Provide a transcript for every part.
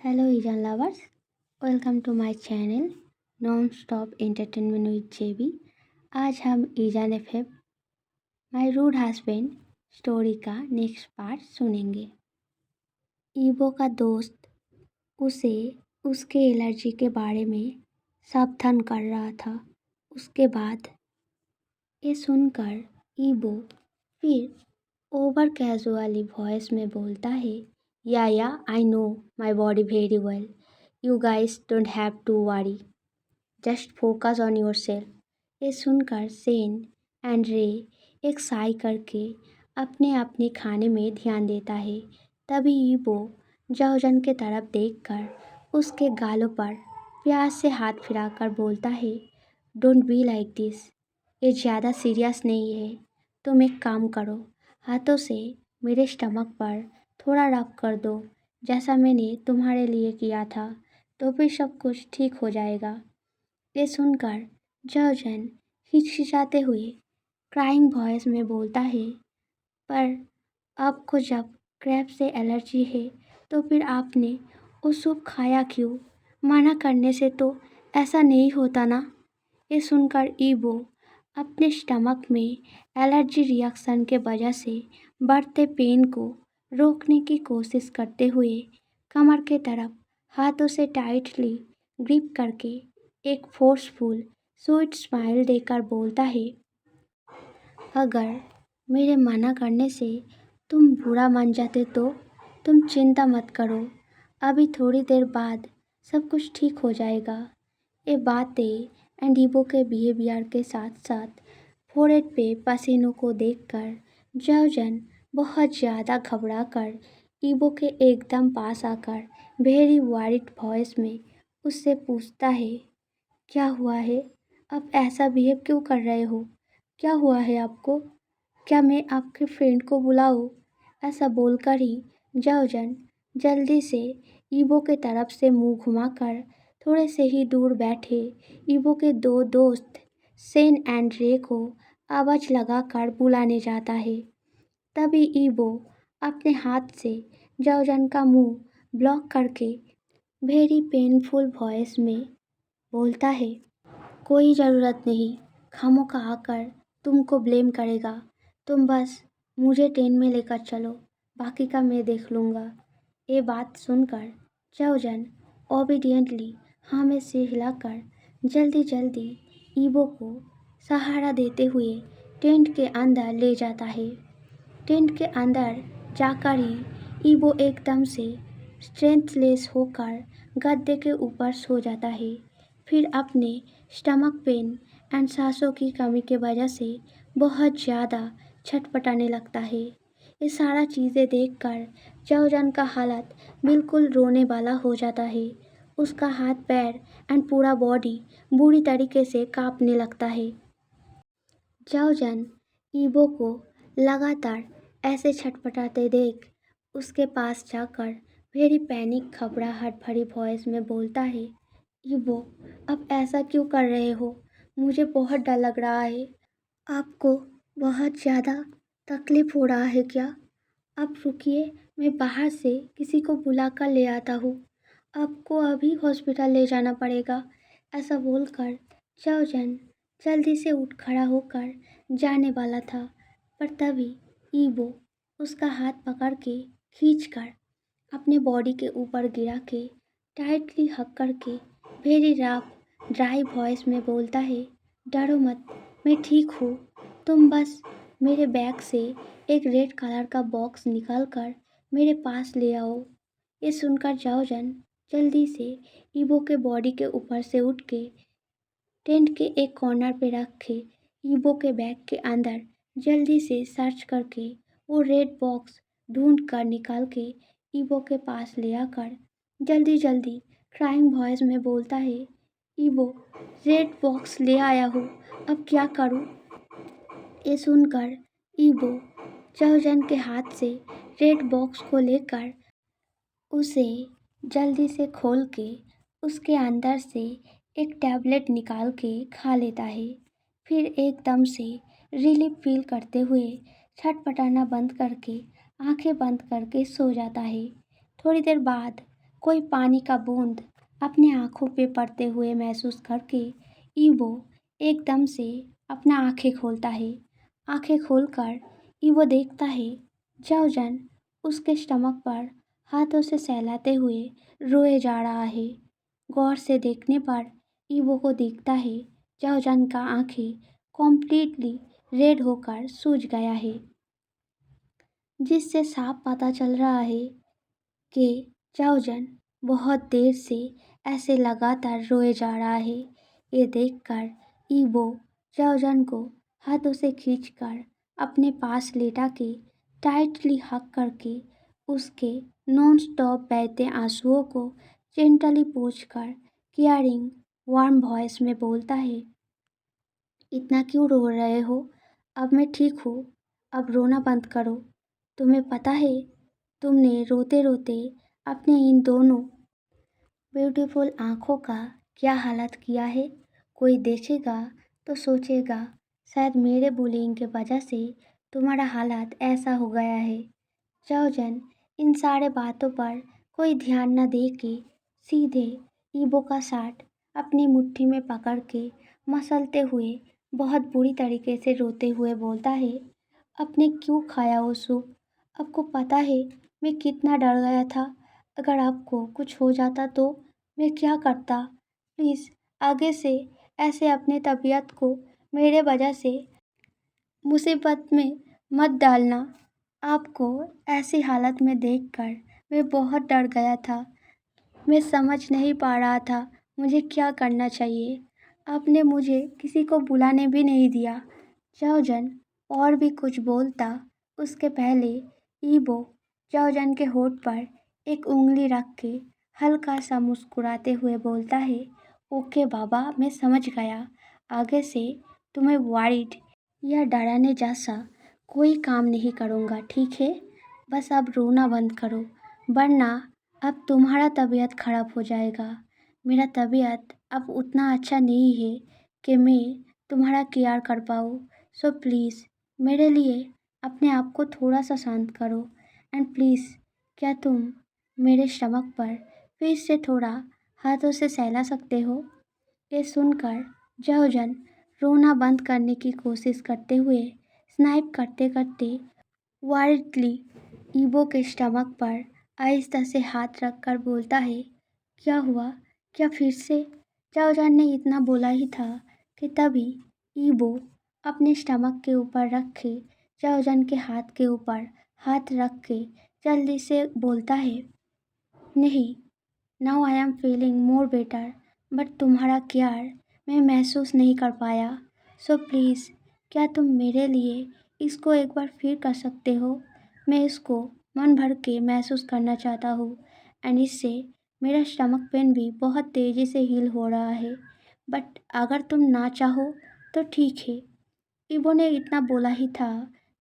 Hello, Ijan lovers. Welcome to my channel Non-Stop Entertainment with JB. आज हम Izan FM माई rude husband story का next part सुनेंगे। ईबो का दोस्त उसे उसके एलर्जी के बारे में सावधान कर रहा था। उसके बाद ये सुनकर ईबो फिर ओवर कैजुअली वॉइस में बोलता है, yeah I know my body very well. You guys don't have to worry, just focus on yourself. ये सुनकर सेन एंड रे एक साई करके अपने अपने खाने में ध्यान देता है। तभी ईबो जाओजन के तरफ देखकर उसके गालों पर प्यार से हाथ फिराकर बोलता है, डोंट बी लाइक दिस, ये ज़्यादा सीरियस नहीं है। तुम एक काम करो, हाथों से मेरे स्टमक पर थोड़ा रब कर दो, जैसा मैंने तुम्हारे लिए किया था, तो फिर सब कुछ ठीक हो जाएगा। ये सुनकर जाओजन हिचकिचाते हुए क्राइंग वॉइस में बोलता है, पर आपको जब क्रैब से एलर्जी है तो फिर आपने वो सूप खाया क्यों? मना करने से तो ऐसा नहीं होता ना। ये सुनकर ईबो अपने स्टमक में एलर्जी रिएक्शन के वजह से बढ़ते पेन को रोकने की कोशिश करते हुए कमर के तरफ हाथों से टाइटली ग्रिप करके एक फोर्सफुल स्वीट स्माइल देकर बोलता है, अगर मेरे मना करने से तुम बुरा मान जाते तो तुम चिंता मत करो, अभी थोड़ी देर बाद सब कुछ ठीक हो जाएगा। ये बातें एंड ईबो के बिहेवियर के साथ साथ फोरहेड पे पसीनों को देखकर जाओजन बहुत ज़्यादा घबरा कर ईबो के एकदम पास आकर वेरी वरिड वॉइस में उससे पूछता है, क्या हुआ है? आप ऐसा बिहेव क्यों कर रहे हो? क्या हुआ है आपको? क्या मैं आपके फ्रेंड को बुलाऊं? ऐसा बोलकर ही जाओजन जल्दी से ईबो के तरफ से मुंह घुमाकर थोड़े से ही दूर बैठे ईबो के दो दोस्त सेन एंड रे को आवाज़ लगाकर बुलाने जाता है। तभी ईबो अपने हाथ से जाओजन का मुंह ब्लॉक करके वेरी पेनफुल वॉइस में बोलता है, कोई ज़रूरत नहीं, खामोखा आकर तुमको ब्लेम करेगा। तुम बस मुझे ट्रेन में लेकर चलो, बाकी का मैं देख लूँगा। ये बात सुनकर जाओजन ओबीडियंटली हाँ में सिर हिलाकर जल्दी जल्दी ईबो को सहारा देते हुए टेंट के अंदर ले जाता है। टेंट के अंदर जाकर ही ईबो एकदम से स्ट्रेंथलेस होकर गद्दे के ऊपर सो जाता है। फिर अपने स्टमक पेन एंड सांसों की कमी के वजह से बहुत ज़्यादा छटपटाने लगता है। ये सारा चीज़ें देखकर जाओजन का हालत बिल्कुल रोने वाला हो जाता है। उसका हाथ पैर एंड पूरा बॉडी बुरी तरीके से कांपने लगता है। जाओजन ईबो को लगातार ऐसे छटपटाते देख उसके पास जाकर वेरी पैनिक घबराहट भरी वॉइस में बोलता है, ईबो आप ऐसा क्यों कर रहे हो? मुझे बहुत डर लग रहा है। आपको बहुत ज़्यादा तकलीफ हो रहा है क्या? आप रुकिए, मैं बाहर से किसी को बुला कर ले आता हूँ। आपको अभी हॉस्पिटल ले जाना पड़ेगा। ऐसा बोलकर जाओजन जल्दी से उठ खड़ा होकर जाने वाला था, पर तभी ईबो उसका हाथ पकड़ के खींचकर अपने बॉडी के ऊपर गिरा के टाइटली हक करके वेरी रफ ड्राई वॉइस में बोलता है, डरो मत, मैं ठीक हूँ। तुम बस मेरे बैग से एक रेड कलर का बॉक्स निकाल कर मेरे पास ले आओ। ये सुनकर जाओजन जल्दी से ईबो के बॉडी के ऊपर से उठ के टेंट के एक कॉर्नर पे रख के ईबो के बैग के अंदर जल्दी से सर्च करके वो रेड बॉक्स ढूंढ कर निकाल के ईबो के पास ले आकर जल्दी जल्दी क्राइंग वॉइस में बोलता है, ईबो रेड बॉक्स ले आया हूँ, अब क्या करूँ? ये सुनकर ईबो जाओजन के हाथ से रेड बॉक्स को लेकर उसे जल्दी से खोल के उसके अंदर से एक टैबलेट निकाल के खा लेता है। फिर एकदम से रिलीफ फील करते हुए छटपटाना बंद करके आंखें बंद करके सो जाता है। थोड़ी देर बाद कोई पानी का बूंद अपने आँखों पे पड़ते हुए महसूस करके ईवो एकदम से अपना आँखें खोलता है। आँखें खोलकर ईवो देखता है जाओजन उसके स्टमक पर हाथों से सहलाते हुए रोए जा रहा है। गौर से देखने पर ईवो को दिखता है जाओजन का आँखें कॉम्प्लीटली रेड होकर सूज गया है, जिससे साफ पता चल रहा है कि जाओजन बहुत देर से ऐसे लगातार रोए जा रहा है। ये देखकर ईवो जाओजन को हाथों से खींचकर अपने पास लेटा के टाइटली हग करके उसके नॉन स्टॉप बहते आंसुओं को जेंटली पोंछकर केयरिंग वार्म वॉइस में बोलता है, इतना क्यों रो रहे हो? अब मैं ठीक हूँ, अब रोना बंद करो। तुम्हें पता है तुमने रोते रोते अपने इन दोनों ब्यूटीफुल आँखों का क्या हालत किया है? कोई देखेगा तो सोचेगा शायद मेरे बुलिंग के वजह से तुम्हारा हालत ऐसा हो गया है। जाओजन इन सारे बातों पर कोई ध्यान न दे के सीधे ईबो का साथ अपनी मुट्ठी में पकड़ के मसलते हुए बहुत बुरी तरीके से रोते हुए बोलता है, आपने क्यों खाया वो सूप? आपको पता है मैं कितना डर गया था। अगर आपको कुछ हो जाता तो मैं क्या करता? प्लीज़ आगे से ऐसे अपने तबीयत को मेरे वजह से मुसीबत में मत डालना। आपको ऐसी हालत में देखकर मैं बहुत डर गया था। मैं समझ नहीं पा रहा था मुझे क्या करना चाहिए। आपने मुझे किसी को बुलाने भी नहीं दिया। जाओजन और भी कुछ बोलता उसके पहले ईबो जाओजन के होठ पर एक उंगली रख के हल्का सा मुस्कुराते हुए बोलता है, ओके बाबा, मैं समझ गया। आगे से तुम्हें वॉरिड या डराने जैसा कोई काम नहीं करूँगा, ठीक है? बस अब रोना बंद करो, वरना अब तुम्हारा तबीयत खराब हो जाएगा। मेरा तबीयत अब उतना अच्छा नहीं है कि मैं तुम्हारा केयर कर पाऊँ। सो प्लीज़ मेरे लिए अपने आप को थोड़ा सा शांत करो। एंड प्लीज़ क्या तुम मेरे स्टमक पर फिर से थोड़ा हाथों से सहला सकते हो? ये सुनकर जाओजन रोना बंद करने की कोशिश करते हुए स्नाइप करते करते वाइल्डली ईबो के स्टमक पर आहिस्ता से हाथ रखकर बोलता है, क्या हुआ? क्या फिर से? जाओजान ने इतना बोला ही था कि तभी ईबो अपने स्टमक के ऊपर रखे जाओजान के हाथ के ऊपर हाथ रख के जल्दी से बोलता है, नहीं, now I am feeling more better, but तुम्हारा केयर मैं महसूस नहीं कर पाया। सो प्लीज़ क्या तुम मेरे लिए इसको एक बार फिर कर सकते हो? मैं इसको मन भर के महसूस करना चाहता हूँ एंड इससे मेरा स्टमक पेन भी बहुत तेज़ी से हील हो रहा है। बट अगर तुम ना चाहो तो ठीक है। इबो ने इतना बोला ही था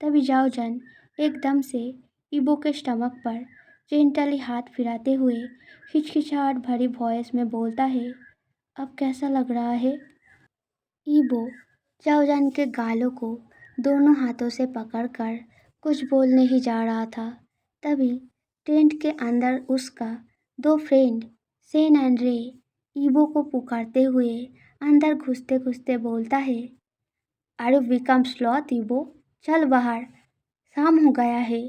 तभी जाओजन एकदम से इबो के स्टमक पर जेंटली हाथ फिराते हुए हिचकिचाहट भरी वॉइस में बोलता है, अब कैसा लग रहा है? ईबो जाओजान के गालों को दोनों हाथों से पकड़कर कुछ बोलने ही जा रहा था तभी टेंट के अंदर उसका दो फ्रेंड सेन एंड रे ईबो को पुकारते हुए अंदर घुसते घुसते बोलता है, अरे विकम स्लॉथ ईबो, चल बाहर, शाम हो गया है,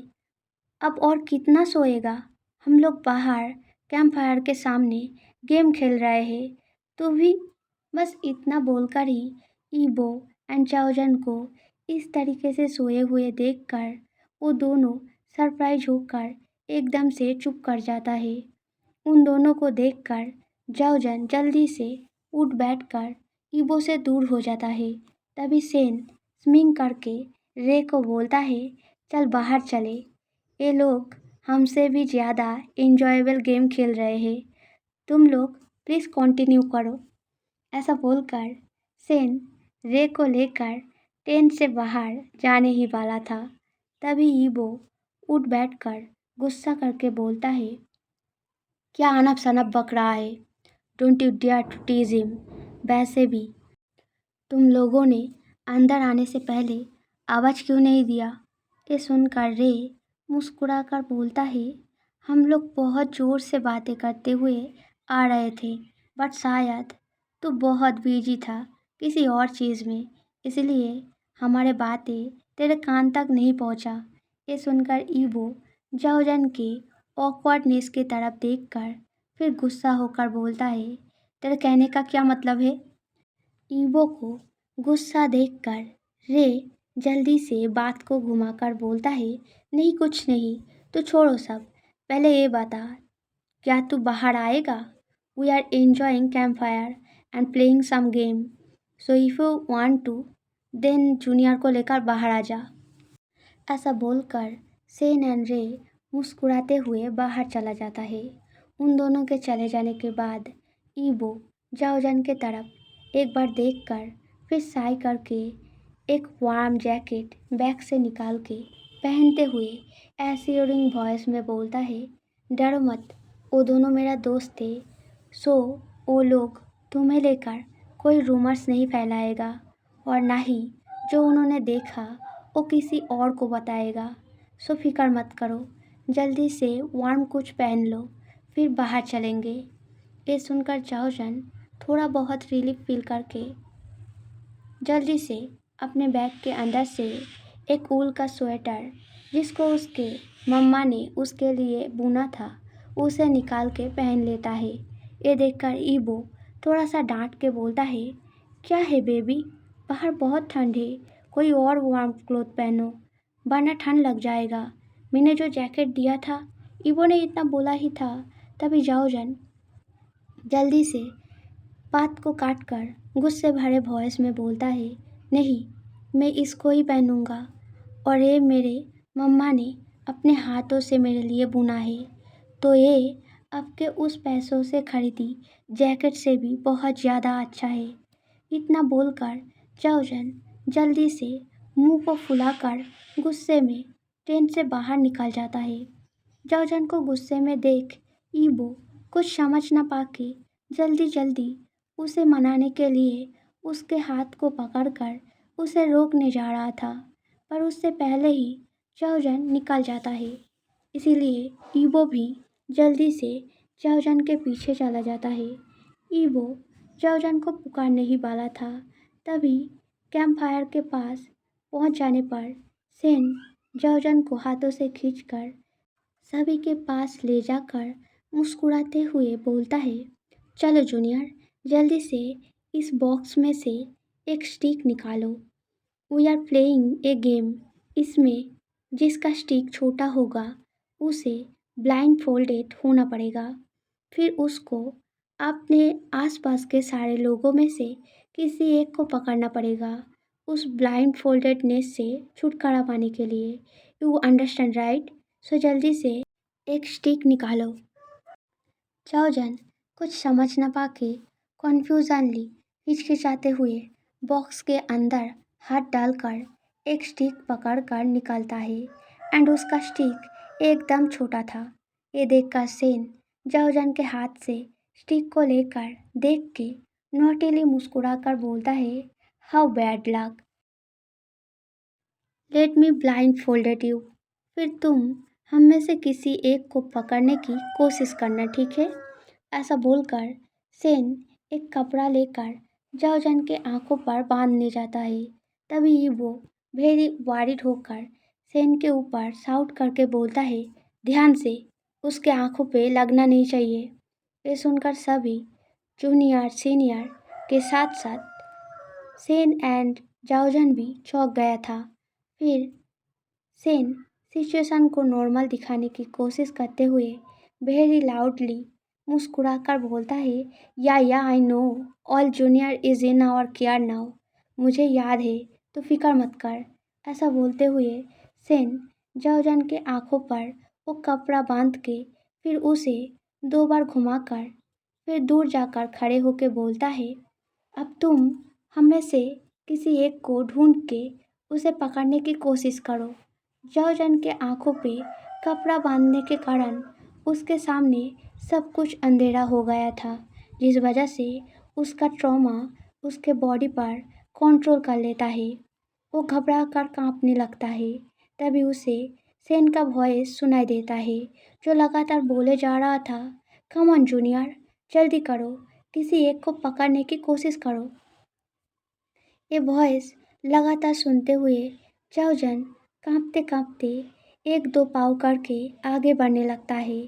अब और कितना सोएगा? हम लोग बाहर कैंप फायर के सामने गेम खेल रहे हैं। तो भी बस इतना बोलकर ही ईबो एंड चाओजन को इस तरीके से सोए हुए देखकर वो दोनों सरप्राइज होकर एकदम से चुप कर जाता है। उन दोनों को देखकर जाओजन जल्दी से उठ बैठकर ईबो से दूर हो जाता है। तभी सेन स्मिंग करके रे को बोलता है, चल बाहर चले, ये लोग हमसे भी ज़्यादा इंजॉयबल गेम खेल रहे हैं, तुम लोग प्लीज़ कंटिन्यू करो। ऐसा बोलकर सेन रे को लेकर टेंट से बाहर जाने ही वाला था तभी ईबो उठ बैठकर गुस्सा करके बोलता है, क्या अनप शनप बक रहा है? Don't you dare to tease him. वैसे भी तुम लोगों ने अंदर आने से पहले आवाज़ क्यों नहीं दिया? ये सुनकर रे मुस्कुराकर बोलता है, हम लोग बहुत ज़ोर से बातें करते हुए आ रहे थे, बट शायद तू बहुत बिजी था किसी और चीज़ में, इसलिए हमारे बातें तेरे कान तक नहीं पहुंचा। ये सुनकर ईवो जाओजन के ऑकवर्डनेस की तरफ देखकर फिर गुस्सा होकर बोलता है, तेरे कहने का क्या मतलब है? ईवो को गुस्सा देखकर रे जल्दी से बात को घुमाकर बोलता है, नहीं कुछ नहीं, तो छोड़ो सब। पहले ये बता, क्या तू बाहर आएगा? We are enjoying campfire and playing some game, so if you want to then junior को लेकर बाहर आ जा। ऐसा बोलकर सेन एंड रे मुस्कुराते हुए बाहर चला जाता है। उन दोनों के चले जाने के बाद ईबो जाओजन के तरफ एक बार देखकर फिर साई करके एक वार्म जैकेट बैग से निकाल के पहनते हुए एश्योरिंग वॉइस में बोलता है, डरो मत, वो दोनों मेरा दोस्त थे, सो वो लोग तुम्हें लेकर कोई रूमर्स नहीं फैलाएगा और ना ही जो उन्होंने देखा वो किसी और को बताएगा। सो फिक्र मत करो, जल्दी से वार्म कुछ पहन लो, फिर बाहर चलेंगे। ये सुनकर जाओजन थोड़ा बहुत रिलीफ फील करके जल्दी से अपने बैग के अंदर से एक ऊल का स्वेटर जिसको उसके मम्मा ने उसके लिए बुना था उसे निकाल के पहन लेता है। ये देखकर ईबो थोड़ा सा डांट के बोलता है, क्या है बेबी, बाहर बहुत ठंड है, कोई और वार्म क्लोथ पहनो वरना ठंड लग जाएगा। मैंने जो जैकेट दिया था, ईबो ने इतना बोला ही था तभी जाओजन जल्दी से बात को काट कर गुस्से भरे वॉइस में बोलता है, नहीं, मैं इसको ही पहनूंगा और ये मेरे मम्मा ने अपने हाथों से मेरे लिए बुना है, तो ये आपके उस पैसों से खरीदी जैकेट से भी बहुत ज़्यादा अच्छा है। इतना बोलकर जाओजन जल्दी से मुंह को फुलाकर गुस्से में टेंट से बाहर निकल जाता है। जाओजन को गुस्से में देख ईबो कुछ समझ न पाके जल्दी जल्दी उसे मनाने के लिए उसके हाथ को पकड़कर उसे रोकने जा रहा था, पर उससे पहले ही जाओजन निकल जाता है। इसीलिए ईबो भी जल्दी से जाओजन के पीछे चला जाता है। ईबो जाओजन को पुकारने ही वाला था, तभी कैंप फायर के पास पहुंच जाने पर सेन जाओजन को हाथों से खींचकर सभी के पास ले जाकर मुस्कुराते हुए बोलता है, चलो जूनियर, जल्दी से इस बॉक्स में से एक स्टिक निकालो। We are playing a game. इसमें जिसका स्टिक छोटा होगा उसे ब्लाइंड फोल्डेड होना पड़ेगा। फिर उसको अपने आसपास के सारे लोगों में से किसी एक को पकड़ना पड़ेगा उस ब्लाइंड फोल्डेडनेस से छुटकारा पाने के लिए। You understand right? सो जल्दी से एक स्टिक निकालो। जाओजन कुछ समझ न पाके कन्फ्यूजनली हिचकिचाते हुए बॉक्स के अंदर हाथ डालकर एक स्टिक पकड़कर निकालता है एंड उसका स्टिक एकदम छोटा था। ये देखकर सेन जाओजन के हाथ से स्टिक को लेकर देख के नोटिली मुस्कुराकर बोलता है, how bad luck, let me blind folded you. फिर तुम हम में से किसी एक को पकड़ने की कोशिश करना, ठीक है? ऐसा बोलकर सेन एक कपड़ा लेकर जाओजन के आंखों पर बांधने जाता है। तभी वो वेरी वारिड होकर सेन के ऊपर शाउट करके बोलता है, ध्यान से, उसके आंखों पे लगना नहीं चाहिए। ये सुनकर सभी जूनियर सीनियर के साथ साथ सेन एंड जाओजन भी चौंक गया था। फिर सेन सिचुएशन को नॉर्मल दिखाने की कोशिश करते हुए वेरी लाउडली मुस्कुराकर बोलता है, yeah I know, all junior is in our care now. मुझे याद है, तो फिक्र मत कर। ऐसा बोलते हुए सेन जाओजन के आंखों पर वो कपड़ा बांध के फिर उसे 2 बार घुमाकर फिर दूर जाकर खड़े होकर बोलता है, अब तुम हम में से किसी एक को ढूंढ के उसे पकड़ने की कोशिश करो। जाओजन के आंखों पे कपड़ा बांधने के कारण उसके सामने सब कुछ अंधेरा हो गया था, जिस वजह से उसका ट्रॉमा उसके बॉडी पर कंट्रोल कर लेता है। वो घबरा कर कांपने लगता है। तभी उसे सेन का वॉइस सुनाई देता है जो लगातार बोले जा रहा था, कम ऑन जूनियर, जल्दी करो, किसी एक को पकड़ने की कोशिश करो। ये वॉइस लगातार सुनते हुए चाउजन कांपते कांपते एक दो पाँव करके आगे बढ़ने लगता है,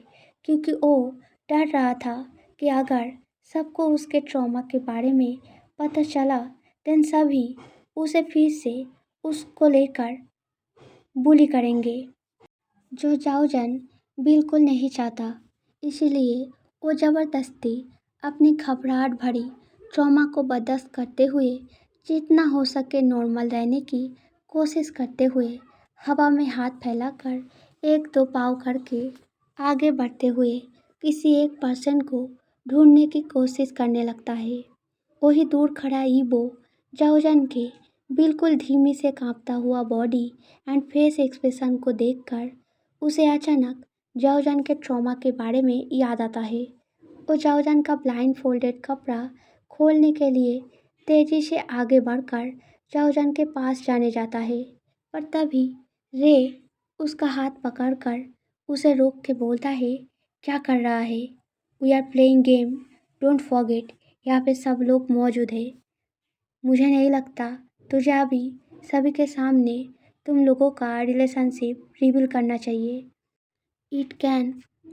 क्योंकि वो डर रहा था कि अगर सबको उसके ट्रॉमा के बारे में पता चला, देन सभी उसे फिर से उसको लेकर बुली करेंगे, जो चाउजन बिल्कुल नहीं चाहता। इसीलिए वो ज़बरदस्ती अपनी घबराहट भरी ट्रॉमा को बर्दाश्त करते हुए जितना हो सके नॉर्मल रहने की कोशिश करते हुए हवा में हाथ फैलाकर एक दो पाँव करके आगे बढ़ते हुए किसी एक पर्सन को ढूंढने की कोशिश करने लगता है। वही दूर खड़ा ईबो जाओजन के बिल्कुल धीमी से कांपता हुआ बॉडी एंड फेस एक्सप्रेशन को देखकर उसे अचानक जाओजन के ट्रॉमा के बारे में याद आता है। वो जाओजन का ब्लाइंड फोल्डेड कपड़ा खोलने के लिए तेजी से आगे बढ़कर जाओजन के पास जाने जाता है, पर तभी रे उसका हाथ पकड़कर उसे रोक के बोलता है, क्या कर रहा है? We are playing game, don't forget, यहाँ पे सब लोग मौजूद है। मुझे नहीं लगता तुझे अभी सभी के सामने तुम लोगों का रिलेशनशिप रिवील करना चाहिए। It can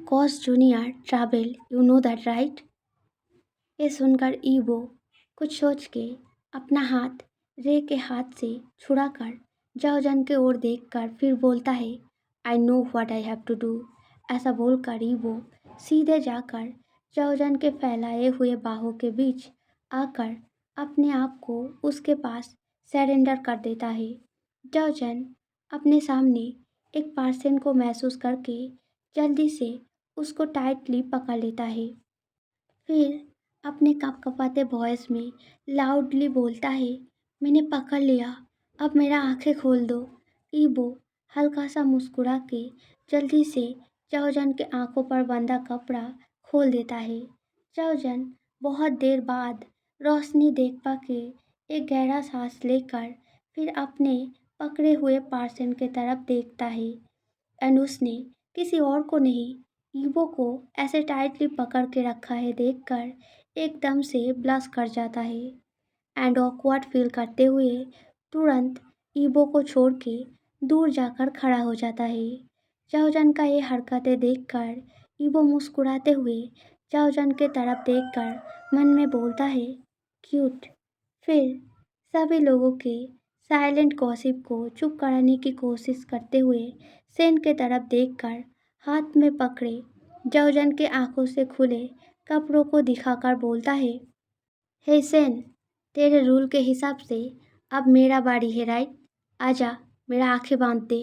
cause junior trouble, you know that right? ये सुनकर ईवो कुछ सोच के अपना हाथ रे के हाथ से छुड़ाकर जाओजन की ओर देखकर फिर बोलता है, I know what I have to do. ऐसा बोलकर ईवो सीधे जाकर जाओजन के फैलाए हुए बाहों के बीच आकर अपने आप को उसके पास सरेंडर कर देता है। जाओजन अपने सामने एक पर्सन को महसूस करके जल्दी से उसको टाइटली पकड़ लेता है। फिर अपने कँपकँपाते वॉइस में लाउडली बोलता है, मैंने पकड़ लिया, अब मेरा आंखें खोल दो। ईबो हल्का सा मुस्कुरा के जल्दी से चाओजन के आंखों पर बंधा कपड़ा खोल देता है। चाओजन बहुत देर बाद रोशनी देख पाके एक गहरा सांस लेकर फिर अपने पकड़े हुए पर्सन के तरफ देखता है, एंड उसने किसी और को नहीं, ईवो को ऐसे टाइटली पकड़ के रखा है देखकर एकदम से ब्लश कर जाता है एंड ऑकवर्ड फील करते हुए तुरंत ईवो को छोड़ के दूर जाकर खड़ा हो जाता है। चाओजन का ये हरकतें देखकर ईवो मुस्कुराते हुए चाओजन के तरफ देखकर मन में बोलता है, क्यूट। फिर सभी लोगों के साइलेंट गॉसिप को चुप कराने की कोशिश करते हुए सेन के तरफ देखकर हाथ में पकड़े जाओजन के आंखों से खुले कपड़ों को दिखाकर बोलता है, हे सेन, तेरे रूल के हिसाब से अब मेरा बारी है राइट? आजा, मेरा आंखें बांध दे।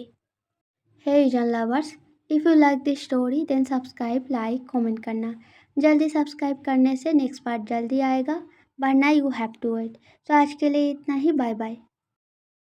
Hey reason lovers, if you like this story then subscribe, like, comment करना। जल्दी सब्सक्राइब करने से नेक्स्ट पार्ट जल्दी आएगा, वरना यू हैव टू वेट। तो आज के लिए इतना ही, बाय बाय।